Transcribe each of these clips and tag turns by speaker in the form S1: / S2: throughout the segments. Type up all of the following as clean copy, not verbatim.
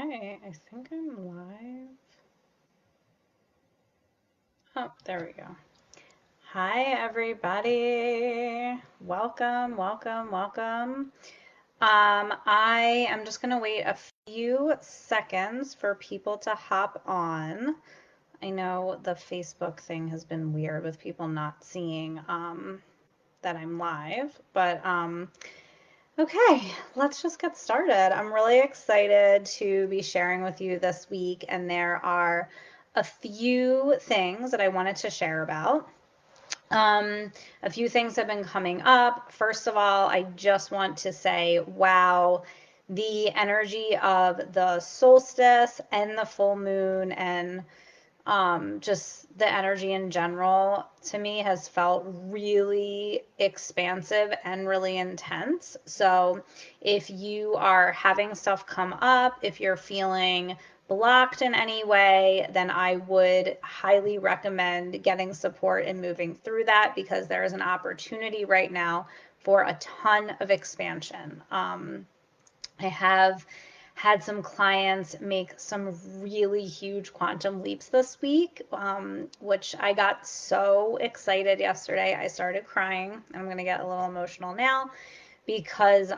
S1: Okay, I think I'm live. Oh, there we go. Hi, everybody. Welcome, welcome, welcome. I am just going to wait a few seconds for people to hop on. I know the Facebook thing has been weird with people not seeing that I'm live, but okay, let's just get started. I'm really excited to be sharing with you this week, and there are a few things that I wanted to share about. A few things have been coming up. First of all, I just want to say, wow, the energy of the solstice and the full moon and just the energy in general to me has felt really expansive and really intense. So if you are having stuff come up, if you're feeling blocked in any way, then I would highly recommend getting support and moving through that, because there is an opportunity right now for a ton of expansion. I have had some clients make some really huge quantum leaps this week, which I got so excited yesterday. I started crying. I'm going to get a little emotional now because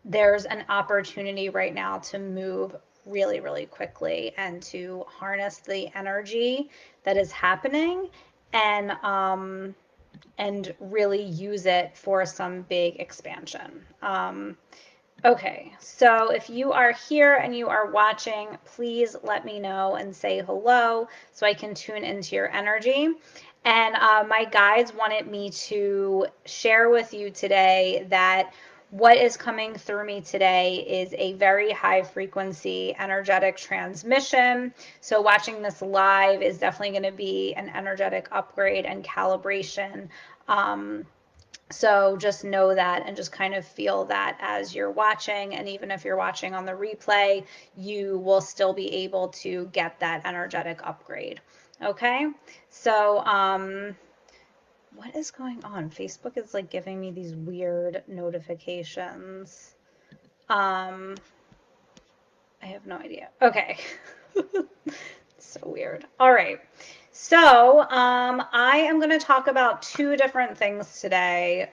S1: there's an opportunity right now to move really, really quickly and to harness the energy that is happening and really use it for some big expansion. Okay, so if you are here and you are watching, please let me know and say hello so I can tune into your energy. And my guides wanted me to share with you today that what is coming through me today is a very high frequency energetic transmission. So watching this live is definitely going to be an energetic upgrade and calibration. So just know that and just kind of feel that as you're watching. And even if you're watching on the replay, you will still be able to get that energetic upgrade. Okay, so what is going on? Facebook is like giving me these weird notifications. Um, I have no idea. Okay. So weird. All right. So I am going to talk about two different things today.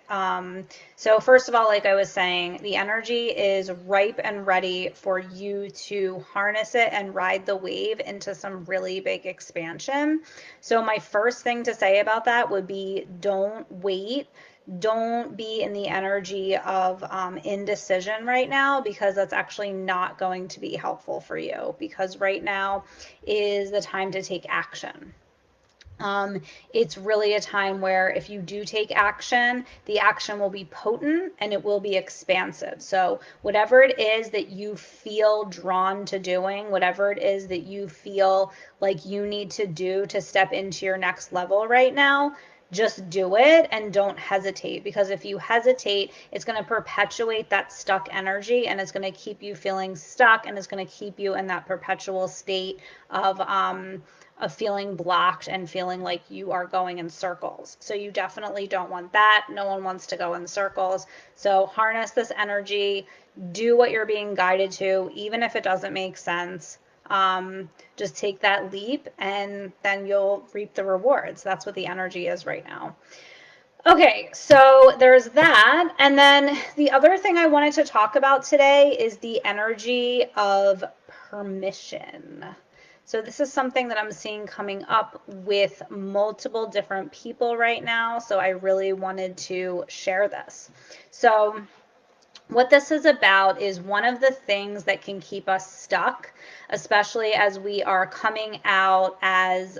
S1: So first of all, like I was saying, the energy is ripe and ready for you to harness it and ride the wave into some really big expansion. So my first thing to say about that would be don't wait. Don't be in the energy of indecision right now, because that's actually not going to be helpful for you, because right now is the time to take action. It's really a time where if you do take action, the action will be potent and it will be expansive. So whatever it is that you feel drawn to doing, whatever it is that you feel like you need to do to step into your next level right now, just do it and don't hesitate, because if you hesitate, it's going to perpetuate that stuck energy and it's going to keep you feeling stuck, and it's going to keep you in that perpetual state of feeling blocked and feeling like you are going in circles. So you definitely don't want that. No one wants to go in circles. So harness this energy, do what you're being guided to, even if it doesn't make sense. Just take that leap and then you'll reap the rewards. That's what the energy is right now. Okay, so there's that. And then the other thing I wanted to talk about today is the energy of permission. So this is something that I'm seeing coming up with multiple different people right now. So I really wanted to share this. So what this is about is one of the things that can keep us stuck, especially as we are coming out as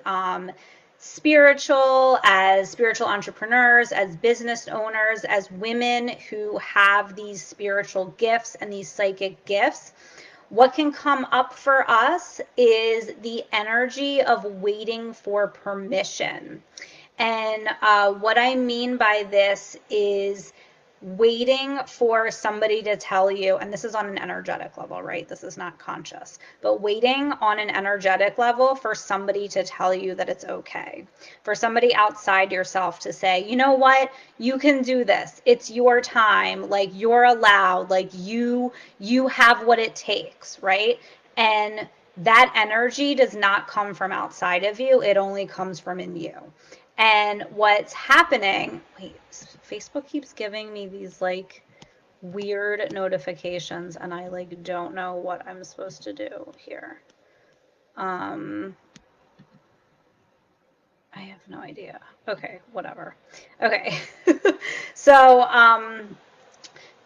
S1: spiritual entrepreneurs, as business owners, as women who have these spiritual gifts and these psychic gifts. What can come up for us is the energy of waiting for permission. And what I mean by this is waiting for somebody to tell you, and this is on an energetic level, right? This is not conscious, but waiting on an energetic level for somebody to tell you that it's okay. For somebody outside yourself to say, you know what, you can do this. It's your time. Like, you're allowed. Like, you have what it takes, right? And that energy does not come from outside of you. It only comes from in you. And what's happening, wait, Facebook keeps giving me these like weird notifications and I like don't know what I'm supposed to do here. I have no idea. Okay, whatever. Okay. So,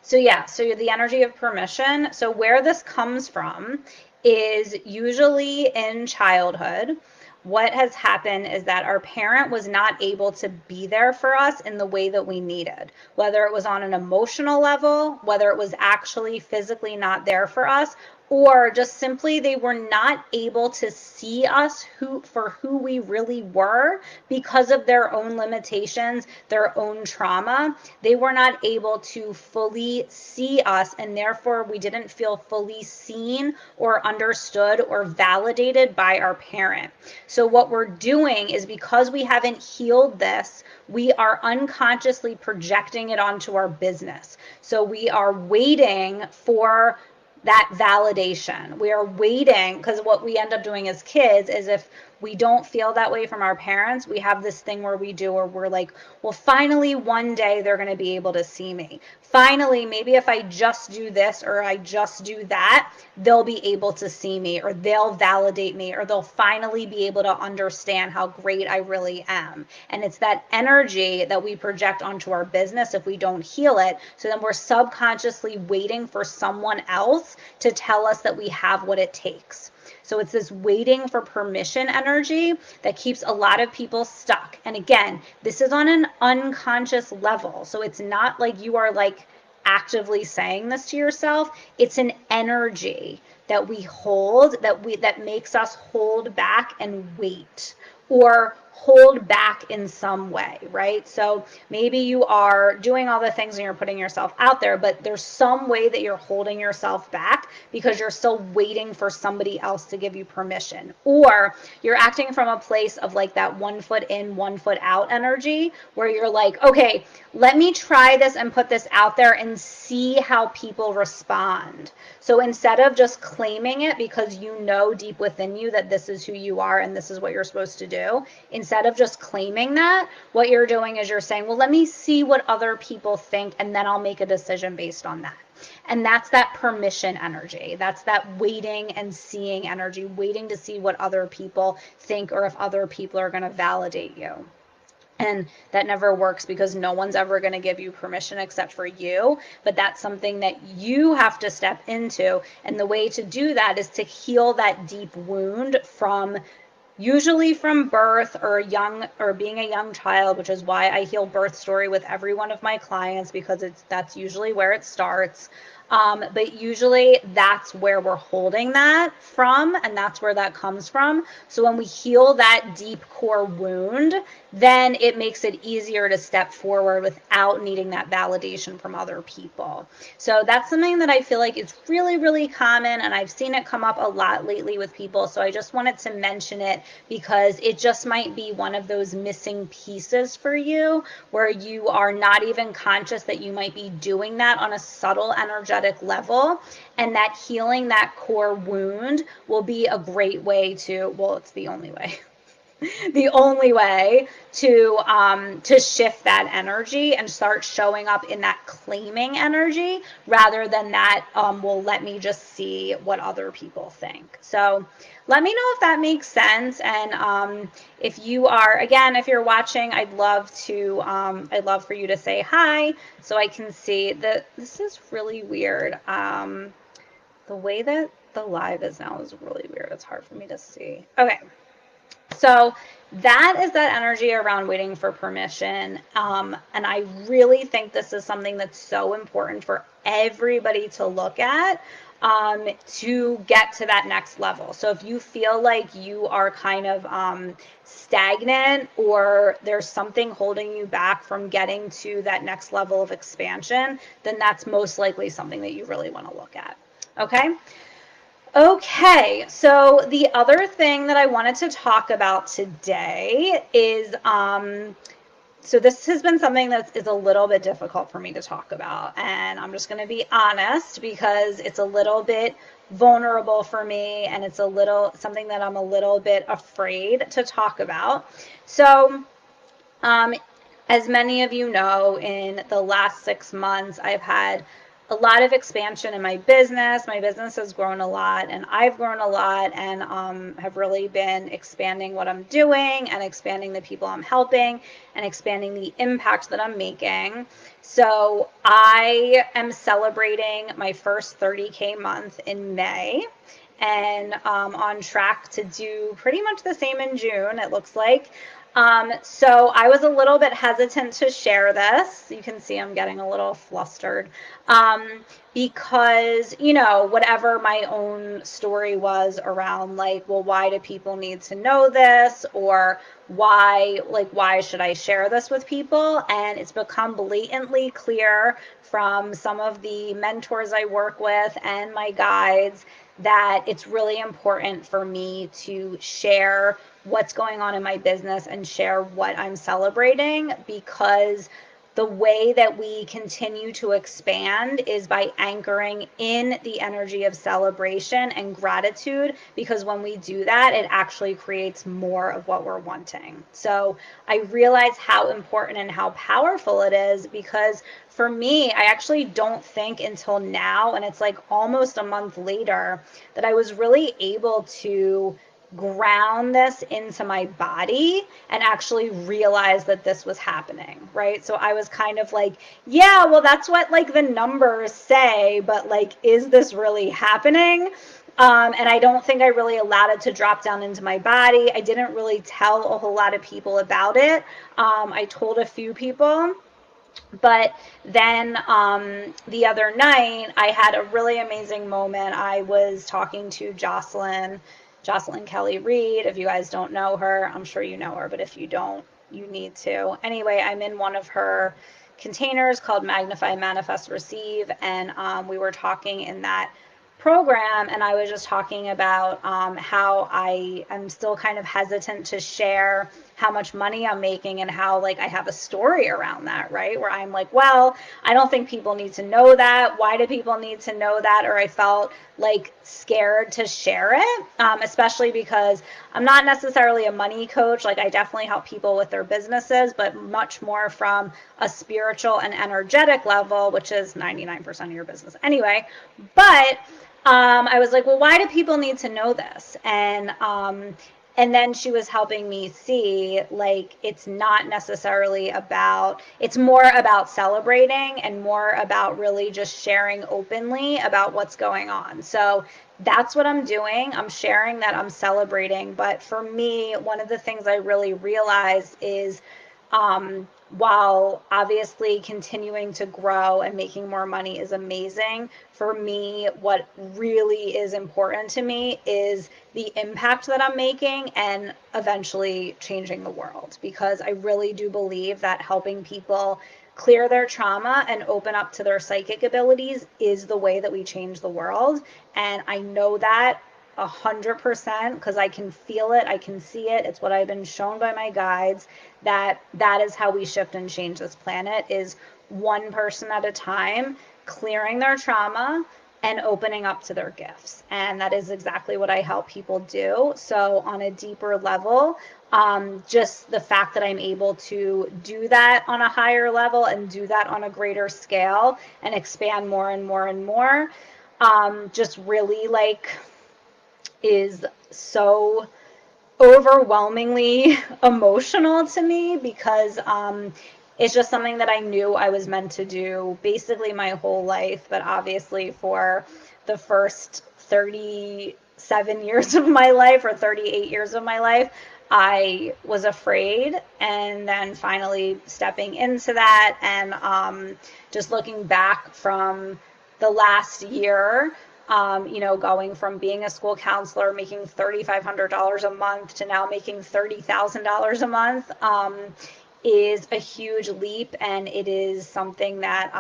S1: so the energy of permission. So where this comes from is usually in childhood. What has happened is that our parent was not able to be there for us in the way that we needed, whether it was on an emotional level, whether it was actually physically not there for us, or just simply they were not able to see us for who we really were because of their own limitations, their own trauma. They were not able to fully see us, and therefore we didn't feel fully seen or understood or validated by our parent. So what we're doing is, because we haven't healed this, we are unconsciously projecting it onto our business. So we are waiting for that validation. We are waiting, because what we end up doing as kids is, if we don't feel that way from our parents, we have this thing where we're like, well, finally one day they're going to be able to see me. Finally, maybe if I just do this or I just do that, they'll be able to see me, or they'll validate me, or they'll finally be able to understand how great I really am. And it's that energy that we project onto our business if we don't heal it. So then we're subconsciously waiting for someone else to tell us that we have what it takes. So it's this waiting for permission energy that keeps a lot of people stuck. And again, this is on an unconscious level. So it's not like you are like actively saying this to yourself. It's an energy that we hold, that makes us hold back and wait, or hold back in some way, right? So maybe you are doing all the things and you're putting yourself out there, but there's some way that you're holding yourself back because you're still waiting for somebody else to give you permission. Or you're acting from a place of like that 1 foot in, 1 foot out energy, where you're like, okay, let me try this and put this out there and see how people respond. So instead of just claiming it because you know deep within you that this is who you are and this is what you're supposed to do, instead of just claiming that, what you're doing is you're saying, well, let me see what other people think and then I'll make a decision based on that. And that's that permission energy. That's that waiting and seeing energy, waiting to see what other people think or if other people are going to validate you. And that never works, because no one's ever going to give you permission except for you. But that's something that you have to step into. And the way to do that is to heal that deep wound from, usually from birth or being a young child, which is why I heal birth story with every one of my clients, because that's usually where it starts. But usually that's where we're holding that from, and that's where that comes from. So when we heal that deep core wound, then it makes it easier to step forward without needing that validation from other people. So that's something that I feel like is really, really common, and I've seen it come up a lot lately with people. So I just wanted to mention it because it just might be one of those missing pieces for you, where you are not even conscious that you might be doing that on a subtle energetic level, and that healing that core wound will be a great way to, well, it's the only way the only way to shift that energy and start showing up in that claiming energy, rather than that well, let me just see what other people think. So let me know if that makes sense. And if you are, again, if you're watching, I'd love for you to say hi so I can see that. This is really weird. The way that the live is now is really weird. It's hard for me to see. Okay. So that is that energy around waiting for permission. And I really think this is something that's so important for everybody to look at, to get to that next level. So if you feel like you are kind of stagnant, or there's something holding you back from getting to that next level of expansion, then that's most likely something that you really want to look at. Okay? Okay, so the other thing that I wanted to talk about today is, so this has been something that is a little bit difficult for me to talk about, and I'm just going to be honest because it's a little bit vulnerable for me, and it's something that I'm a little bit afraid to talk about. So, as many of you know, in the last 6 months, I've had a lot of expansion in my business. My business has grown a lot, and I've grown a lot, and have really been expanding what I'm doing, and expanding the people I'm helping, and expanding the impact that I'm making. So I am celebrating my first 30K month in May, and on track to do pretty much the same in June, it looks like. So I was a little bit hesitant to share this. You can see I'm getting a little flustered, because, whatever my own story was around, like, well, why do people need to know this? Or why should I share this with people? And it's become blatantly clear from some of the mentors I work with and my guides that it's really important for me to share what's going on in my business and share what I'm celebrating, because the way that we continue to expand is by anchoring in the energy of celebration and gratitude, because when we do that, it actually creates more of what we're wanting. So I realize how important and how powerful it is, because for me, I actually don't think until now, and it's like almost a month later, that I was really able to ground this into my body and actually realize that this was happening, right? So I was kind of like, yeah, well, that's what like the numbers say, but like, is this really happening? And I don't think I really allowed it to drop down into my body. I didn't really tell a whole lot of people about it. I told a few people. But then the other night, I had a really amazing moment. I was talking to Jocelyn Kelly Reed. If you guys don't know her, I'm sure you know her, but if you don't, you need to. Anyway, I'm in one of her containers called Magnify, Manifest, Receive, and we were talking in that program, and I was just talking about how I am still kind of hesitant to share how much money I'm making, and how like I have a story around that, right? Where I'm like, well, I don't think people need to know that. Why do people need to know that? Or I felt like scared to share it, especially because I'm not necessarily a money coach. Like I definitely help people with their businesses, but much more from a spiritual and energetic level, which is 99% of your business anyway. But I was like, well, why do people need to know this? And then she was helping me see, like, it's not necessarily about, it's more about celebrating and more about really just sharing openly about what's going on. So that's what I'm doing. I'm sharing that I'm celebrating. But for me, one of the things I really realized is, while obviously continuing to grow and making more money is amazing, for me, what really is important to me is the impact that I'm making and eventually changing the world. Because I really do believe that helping people clear their trauma and open up to their psychic abilities is the way that we change the world. And I know that 100% because I can feel it, I can see it. It's what I've been shown by my guides, that is how we shift and change this planet, is one person at a time, clearing their trauma and opening up to their gifts. And that is exactly what I help people do. So on a deeper level, just the fact that I'm able to do that on a higher level and do that on a greater scale and expand more and more and more, just really like is so overwhelmingly emotional to me, because it's just something that I knew I was meant to do basically my whole life, but obviously for the first 37 years of my life, or 38 years of my life, I was afraid, and then finally stepping into that, and just looking back from the last year, going from being a school counselor, making $3,500 a month to now making $30,000 a month, is a huge leap, and it is something that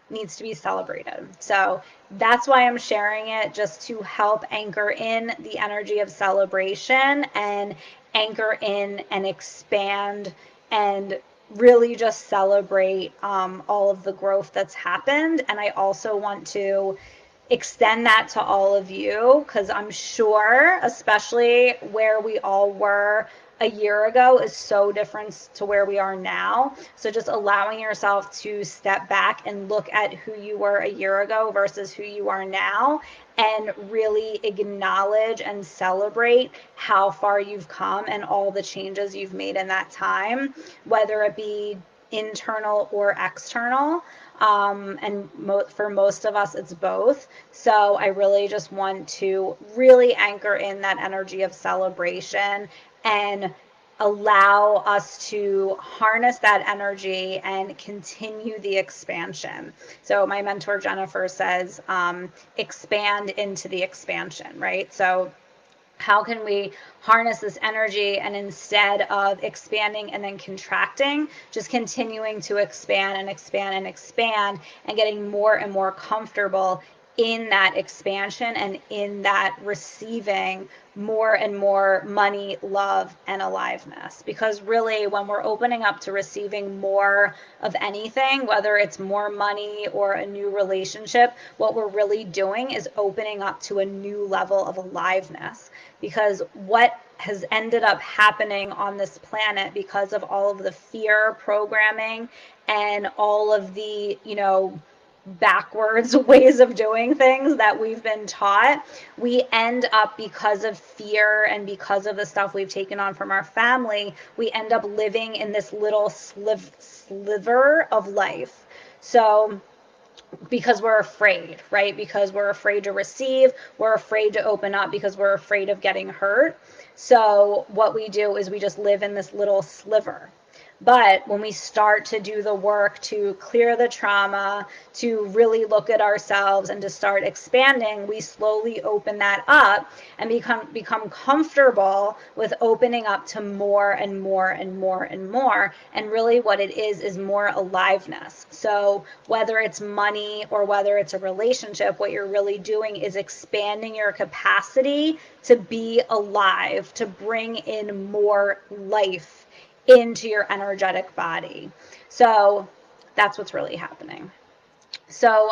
S1: needs to be celebrated. So that's why I'm sharing it, just to help anchor in the energy of celebration and anchor in and expand and really just celebrate all of the growth that's happened. And I also want to extend that to all of you, because I'm sure, especially where we all were a year ago, is so different to where we are now. So just allowing yourself to step back and look at who you were a year ago versus who you are now, and really acknowledge and celebrate how far you've come and all the changes you've made in that time, whether it be internal or external. And for most of us, it's both. So I really just want to really anchor in that energy of celebration and allow us to harness that energy and continue the expansion. So my mentor Jennifer says, expand into the expansion, right? So how can we harness this energy, and instead of expanding and then contracting, just continuing to expand and expand and expand, and getting more and more comfortable in that expansion and in that receiving more and more money, love, and aliveness. Because really, when we're opening up to receiving more of anything, whether it's more money or a new relationship, what we're really doing is opening up to a new level of aliveness. Because what has ended up happening on this planet, because of all of the fear programming and all of the, backwards ways of doing things that we've been taught, we end up, because of fear and because of the stuff we've taken on from our family, we end up living in this little sliver of life. So because we're afraid, right? Because we're afraid to receive, we're afraid to open up, because we're afraid of getting hurt. So what we do is we just live in this little sliver. But when we start to do the work to clear the trauma, to really look at ourselves and to start expanding, we slowly open that up and become comfortable with opening up to more and more and more and more. And really what it is more aliveness. So whether it's money or whether it's a relationship, what you're really doing is expanding your capacity to be alive, to bring in more life into your energetic body. So that's what's really happening. So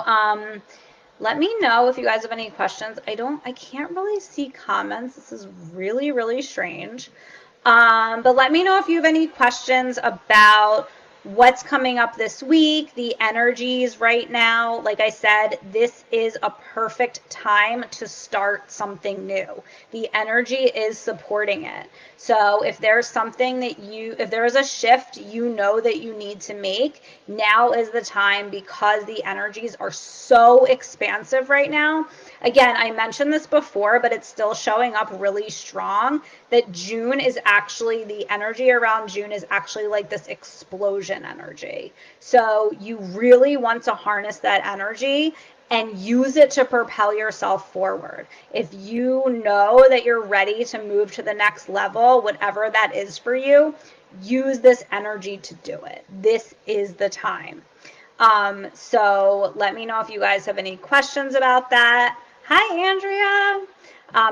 S1: let me know if you guys have any questions. I can't really see comments. This is really, really strange. But let me know if you have any questions about what's coming up this week, the energies right now. Like I said, this is a perfect time to start something new. The energy is supporting it. So if there's something that if there is a shift you know that you need to make, now is the time, because the energies are so expansive right now. Again, I mentioned this before, but it's still showing up really strong, that June is actually, the energy around June is actually like this explosion energy. So you really want to harness that energy and use it to propel yourself forward. If you know that you're ready to move to the next level, whatever that is for you, use this energy to do it. This is the time. So let me know if you guys have any questions about that. Hi, Andrea.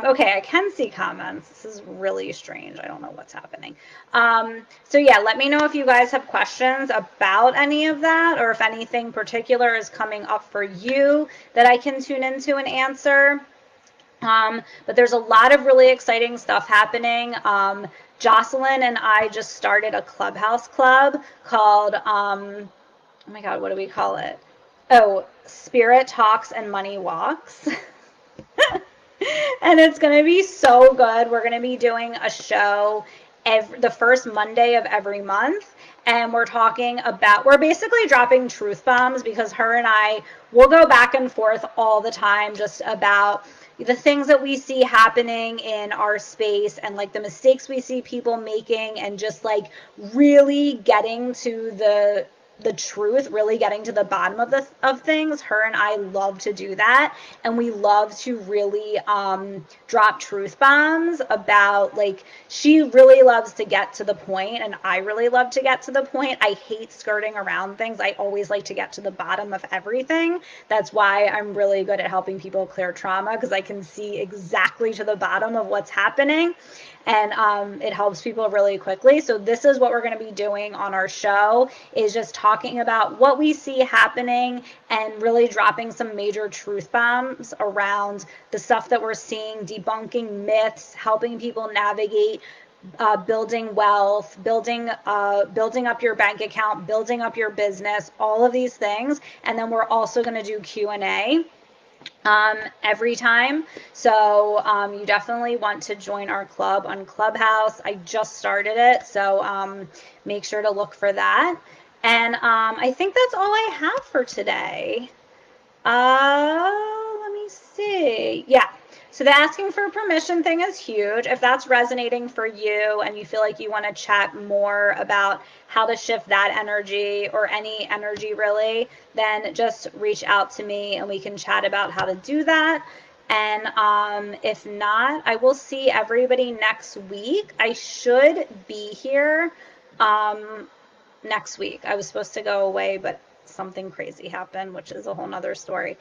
S1: Okay, I can see comments. This is really strange. I don't know what's happening. So yeah, let me know if you guys have questions about any of that, or if anything particular is coming up for you that I can tune into and answer. But there's a lot of really exciting stuff happening. Jocelyn and I just started a Clubhouse club called, oh my God, what do we call it? Oh, Spirit Talks and Money Walks. And it's going to be so good. We're going to be doing a show the first Monday of every month. And we're basically dropping truth bombs, because her and I will go back and forth all the time just about the things that we see happening in our space and like the mistakes we see people making, and just like really getting to the truth, really getting to the bottom of things. Her and I love to do that, and we love to really drop truth bombs about, like, she really loves to get to the point, and I really love to get to the point. I hate skirting around things. I always like to get to the bottom of everything. That's why I'm really good at helping people clear trauma, because I can see exactly to the bottom of what's happening, and it helps people really quickly. So this is what we're going to be doing on our show, is just talking about what we see happening and really dropping some major truth bombs around the stuff that we're seeing, debunking myths, helping people navigate building wealth, building up your bank account, building up your business, all of these things. And then we're also going to do Q&A every time. So you definitely want to join our club on Clubhouse. I just started it, so make sure to look for that. And I think that's all I have for today. Let me see. Yeah. So the asking for permission thing is huge. If that's resonating for you and you feel like you want to chat more about how to shift that energy, or any energy really, then just reach out to me and we can chat about how to do that. And if not, I will see everybody next week. I should be here next week. I was supposed to go away, but something crazy happened, which is a whole nother story.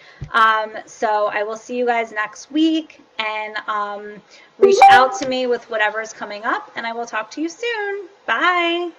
S1: So I will see you guys next week, and reach out to me with whatever's coming up, and I will talk to you soon. Bye.